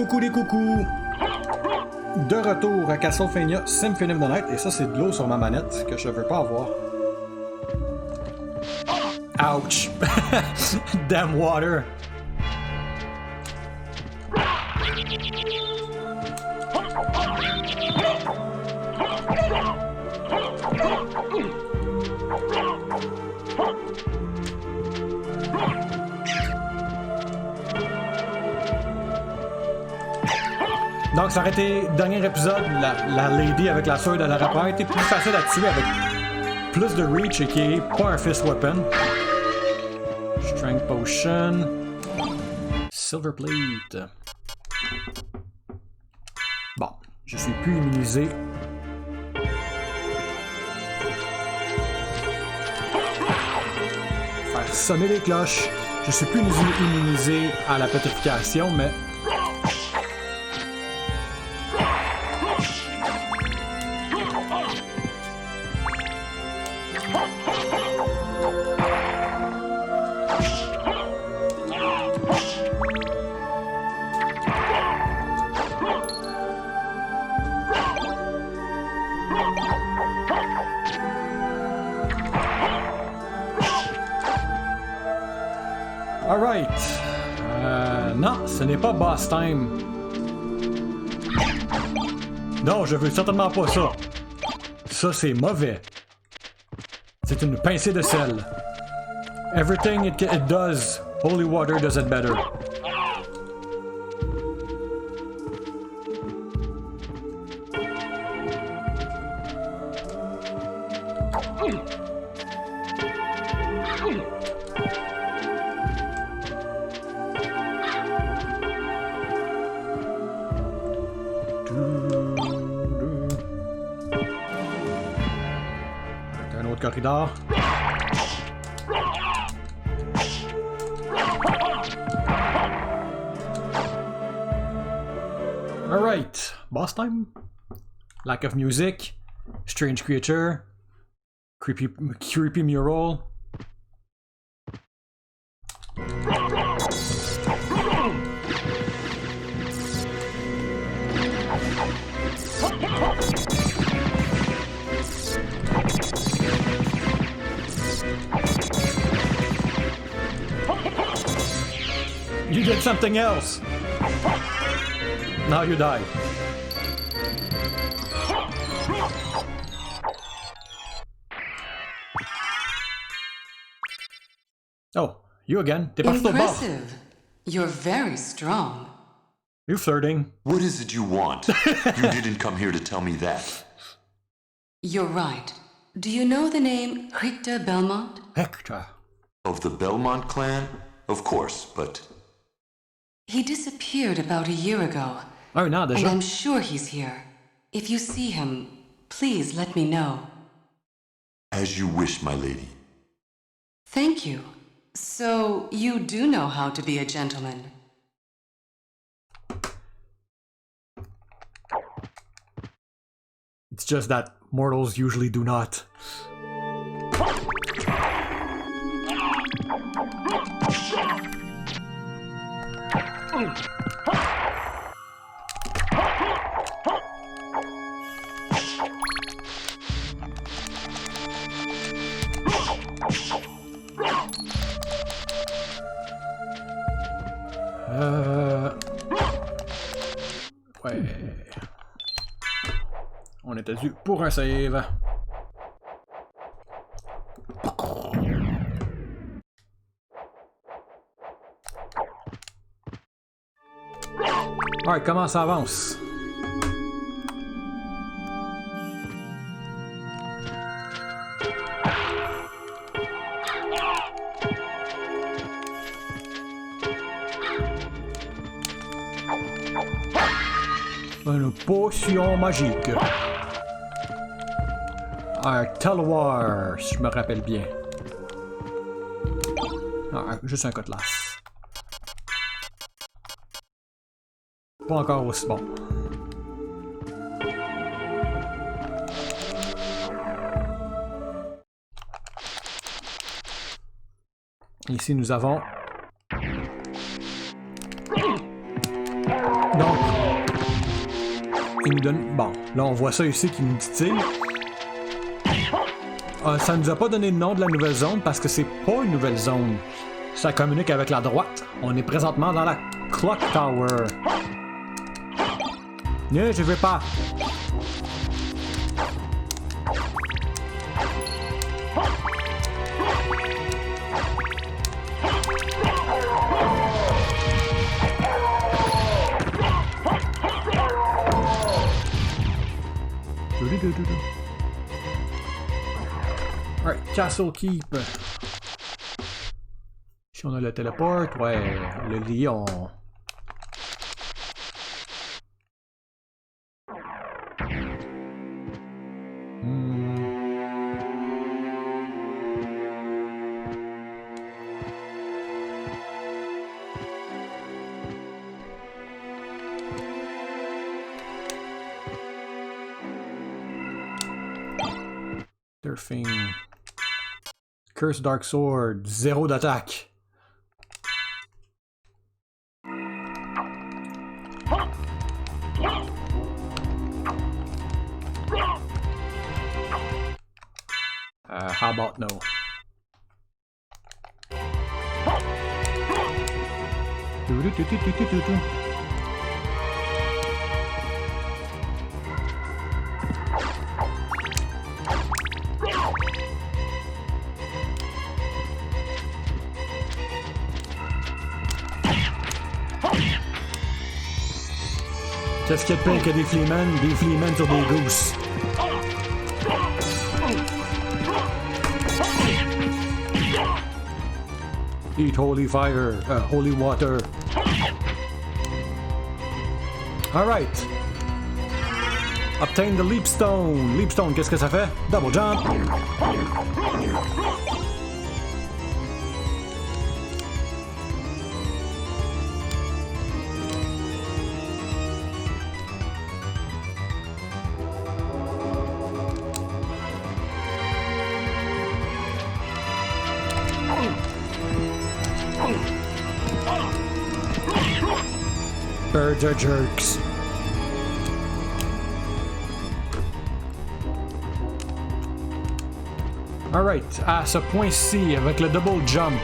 Coucou les coucous! De retour à Castlevania Symphony of the Night, et ça c'est de l'eau sur ma manette que je veux pas avoir. Ouch! Damn water! Donc ça aurait été, dernier épisode, la lady avec la sword, elle aurait pas été plus facile à tuer avec plus de reach et qui est pas un fist weapon. Strength potion. Silver plate. Bon, je suis plus immunisé. Faire sonner les cloches. Je suis plus immunisé à la pétrification, mais alright. Non, ce n'est pas boss time. Non, je veux certainement pas ça. Ça, c'est mauvais. C'est une pincée de sel. Everything it does, holy water does it better. Un autre corridor. Alright, boss time. Lack of music. Strange creature. Creepy mural. You did something else. Now you die. Oh, you again. T'es parti au bord. Impressive. You're very strong. You flirting. What is it you want? You didn't come here to tell me that. You're right. Do you know the name Richter Belmont? Hector. Of the Belmont clan? Of course, but... He disappeared about a year ago. Un an And déjà. I'm sure he's here. If you see him, please let me know. As you wish, my lady. Thank you. So, you do know how to be a gentleman. It's just that mortals usually do not. Ouais. On était dû pour un save. Alright, comment ça avance? Une potion magique. Un taloir, si je me rappelle bien. Ah, juste un cutlass. Pas encore aussi bon. Ici nous avons... Donc, il nous donne... Bon, là, on voit ça ici qui nous titille. Ça nous a pas donné le nom de la nouvelle zone parce que c'est pas une nouvelle zone. Ça communique avec la droite. On est présentement dans la Clock Tower. Non, je veux pas. Alright, Castle Keep. Si on a le téléport, ouais, le lion. Surfing. Curse Dark Sword, 0 d'attaque. How about no? Qu'est-ce qu'il y a de pire que des Fleemen? Des Fleemen sur des gousses. Eat holy fire, holy water. Alright. Obtain the leap stone. Leap stone, qu'est-ce que ça fait? Double jump. Birds are jerks. Alright, à ce point-ci, avec le double jump.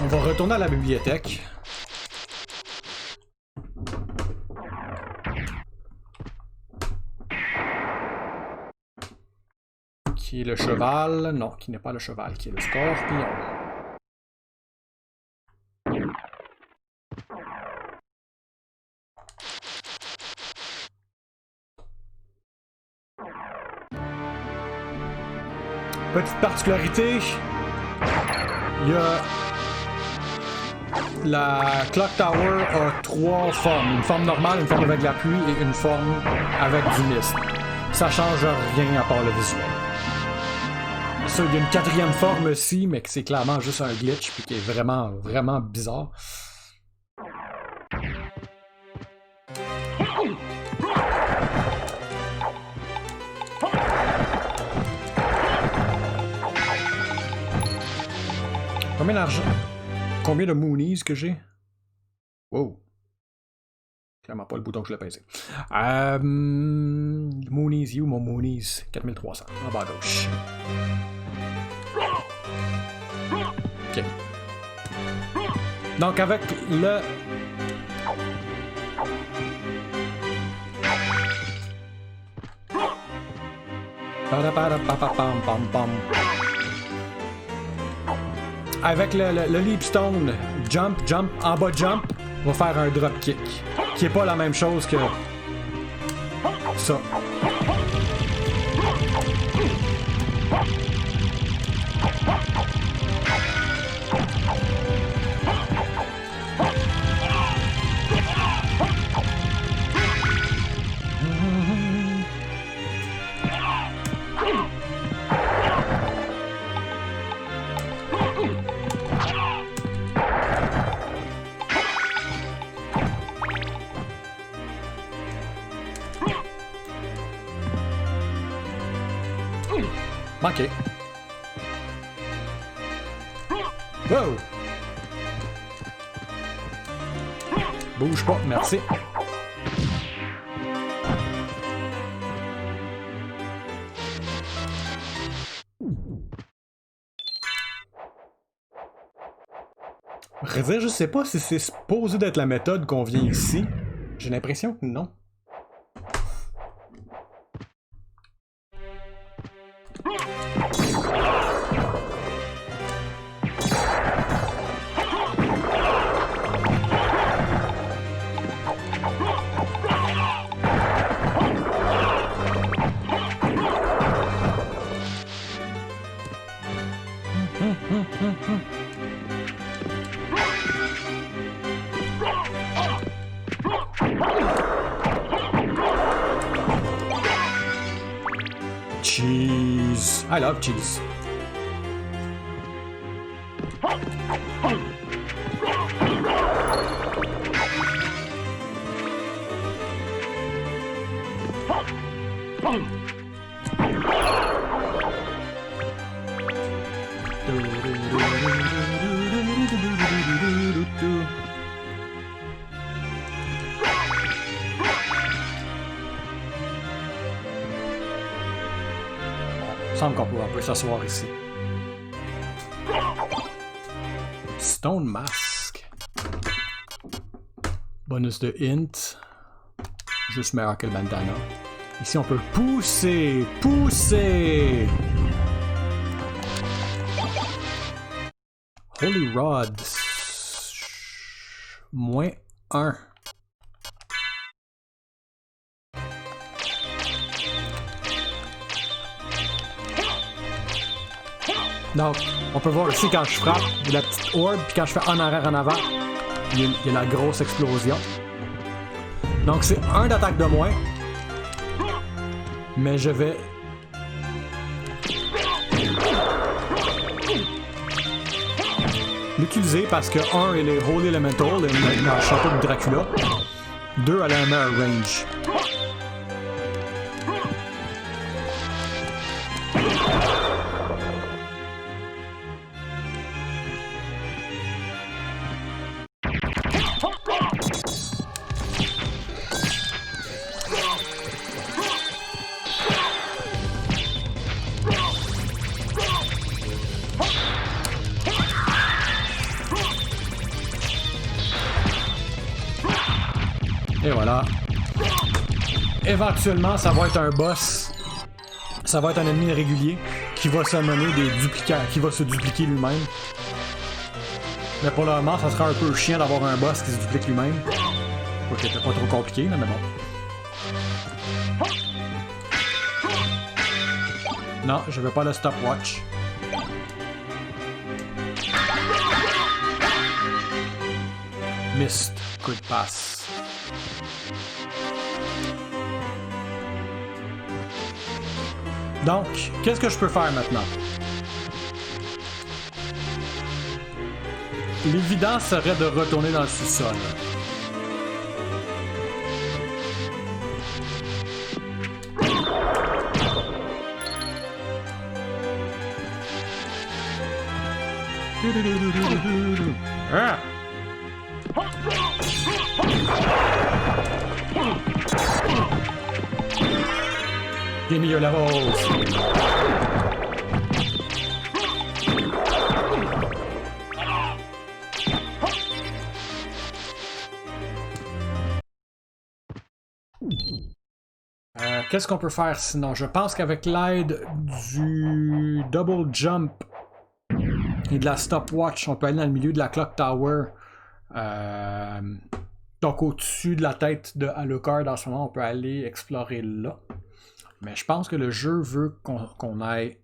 On va retourner à la bibliothèque. Qui est le cheval? Non, qui n'est pas le cheval, qui est le scorpion. Petite particularité, il y a la Clock Tower a 3 formes. Une forme normale, une forme avec de la pluie et une forme avec du mist. Ça change rien à part le visuel. Ça, il y a une 4e forme aussi, mais que c'est clairement juste un glitch puis qui est vraiment, vraiment bizarre. Combien d'argent? Combien de Moonies que j'ai? Wow. Clairement pas le bouton que je l'ai pesé. Moonies, you, mon Moonies. 4300, en bas à gauche. Ok. Donc avec le... Avec le leapstone, jump, jump, en bas jump, on va faire un drop kick. Qui est pas la même chose que ça. Manqué. Wow! Bouge pas, merci. Vrai dire, je sais pas si c'est supposé d'être la méthode qu'on vient ici. J'ai l'impression que non. Cheese. I love cheese. Il semble qu'on peut s'asseoir ici. Stone Mask. Bonus de int. Juste meilleur que le bandana. Ici, on peut pousser. Pousser! Holy Rod. -1. Donc, on peut voir ici quand je frappe, il y a la petite orbe, puis quand je fais en arrière, en avant, il y a la grosse explosion. Donc, c'est 1 d'attaque de moins. Mais je vais... l'utiliser parce que 1, il est Holy Elemental, dans le château de Dracula. 2, elle a un meilleur range. Et voilà. Éventuellement, ça va être un boss. Ça va être un ennemi régulier qui va summoner des duplicats, qui va se dupliquer lui-même. Mais pour le moment, ça sera un peu chiant d'avoir un boss qui se duplique lui-même. Quoi que c'était pas trop compliqué, là, mais bon. Non, je veux pas le stopwatch. Missed. Good pass. Donc, qu'est-ce que je peux faire maintenant? L'évident serait de retourner dans le sous-sol. Ah! Give me your levels. Qu'est-ce qu'on peut faire sinon? Je pense qu'avec l'aide du double jump et de la stopwatch, on peut aller dans le milieu de la clock tower. Donc au-dessus de la tête de Alucard, en ce moment, on peut aller explorer là. Mais je pense que le jeu veut qu'on aille...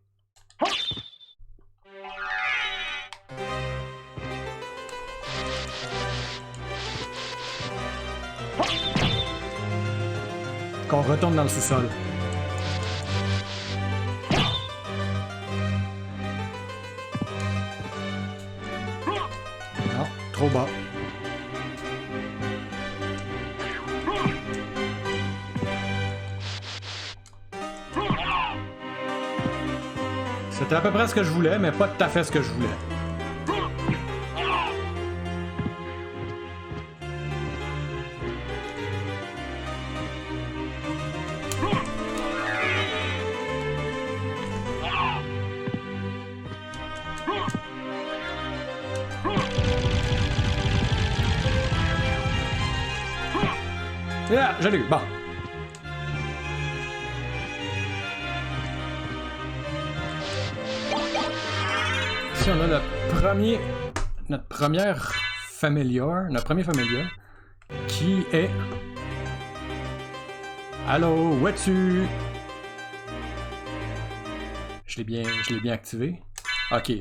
qu'on retourne dans le sous-sol. Non, trop bas. C'était à peu près ce que je voulais, mais pas tout à fait ce que je voulais. Yeah, je l'ai eu. Bon. Ici, on a notre premier familiar, qui est... Allô, où es-tu? Je l'ai bien activé. Ok.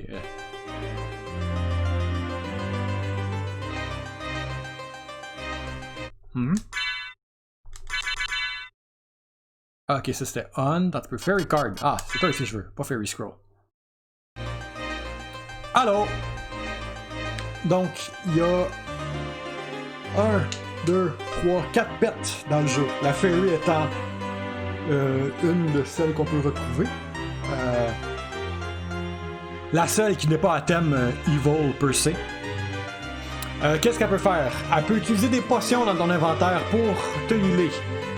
Ok, ça c'était on. That's for Fairy Card. Ah, c'est pas ici que je veux, pas Fairy Scroll. Allô? Donc, il y a 1, 2, 3, 4 pets dans le jeu. La Fairy étant une de celles qu'on peut retrouver. La seule qui n'est pas à thème evil per se. Qu'est-ce qu'elle peut faire? Elle peut utiliser des potions dans ton inventaire pour te healer.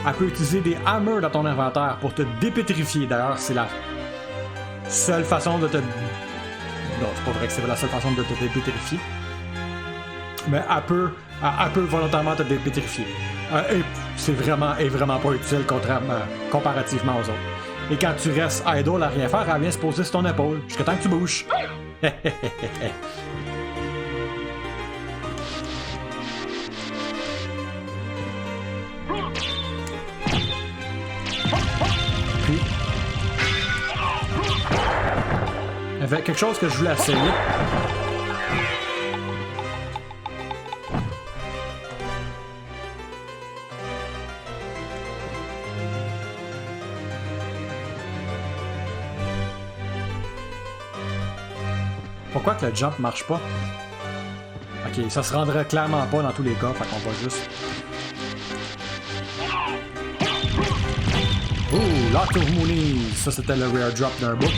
Elle peut utiliser des hammers dans ton inventaire pour te dépétrifier. D'ailleurs, c'est la seule façon de te... Non, c'est pas vrai que c'est la seule façon de te dépétrifier. Mais elle peut volontairement te dépétrifier. Et c'est vraiment pas utile comparativement aux autres. Et quand tu restes idle à rien faire, elle vient se poser sur ton épaule jusqu'à temps que tu bouges. Puis, il y avait quelque chose que je voulais essayer. Pourquoi que le jump marche pas? Ok, ça se rendrait clairement pas dans tous les cas, fait qu'on va juste... Ouh, Lot of Moonies! Ça c'était le rare drop d'un book.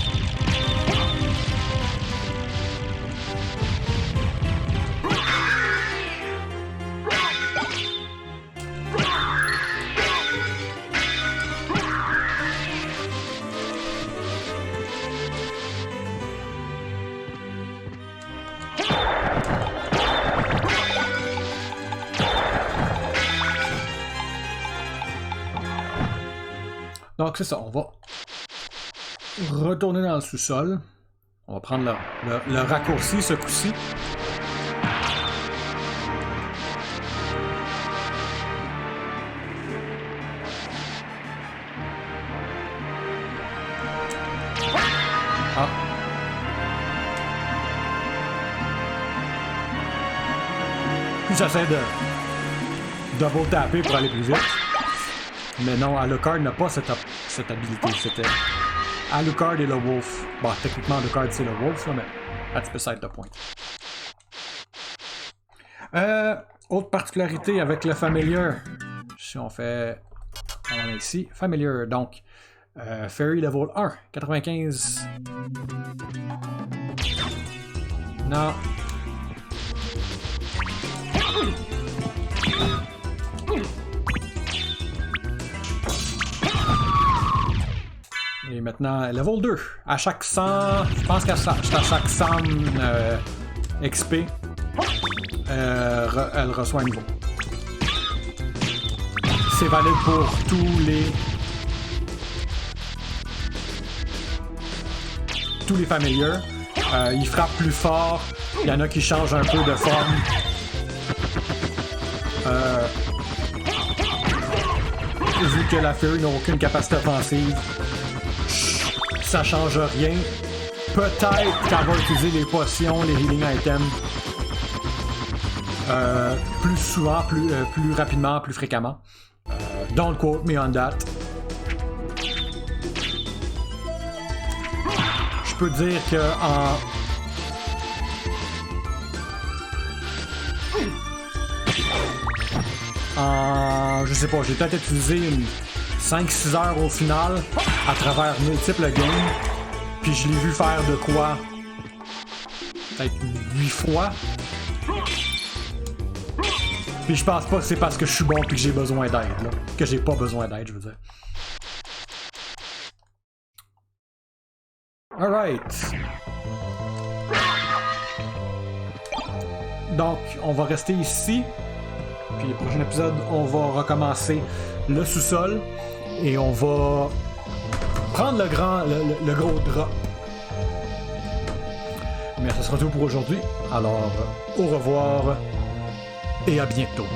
Donc c'est ça, on va retourner dans le sous-sol. On va prendre le raccourci ce coup-ci. Ah. Puis j'essaie de double taper pour aller plus vite. Mais non, Alucard n'a pas cette habilité. C'était Alucard et le Wolf. Bon, techniquement, Alucard c'est le Wolf, là, mais that's beside the point. Autre particularité avec le Familiar. Si on fait... On est ici. Familiar, donc. Fairy level 1. 95. Non. Et maintenant, level 2. À chaque 100... Je pense qu'à chaque 100 XP, elle reçoit un niveau. C'est valide pour tous les familiers. Ils frappent plus fort. Il y en a qui changent un peu de forme. Vu que la Fairy n'a aucune capacité offensive, ça change rien. Peut-être qu'elle va utiliser les potions, les healing items plus souvent, plus rapidement, plus fréquemment. Don't quote me on that. Je peux dire que je sais pas, j'ai peut-être utilisé 5-6 heures au final à travers multiples games. Puis je l'ai vu faire de quoi? Peut-être 8 fois. Puis je pense pas que c'est parce que je suis bon puis que j'ai besoin d'aide, là. Que j'ai pas besoin d'aide, je veux dire. Alright. Donc, on va rester ici. Puis le prochain épisode, on va recommencer le sous-sol. Et on va prendre le gros drap. Mais ce sera tout pour aujourd'hui. Alors, au revoir et à bientôt.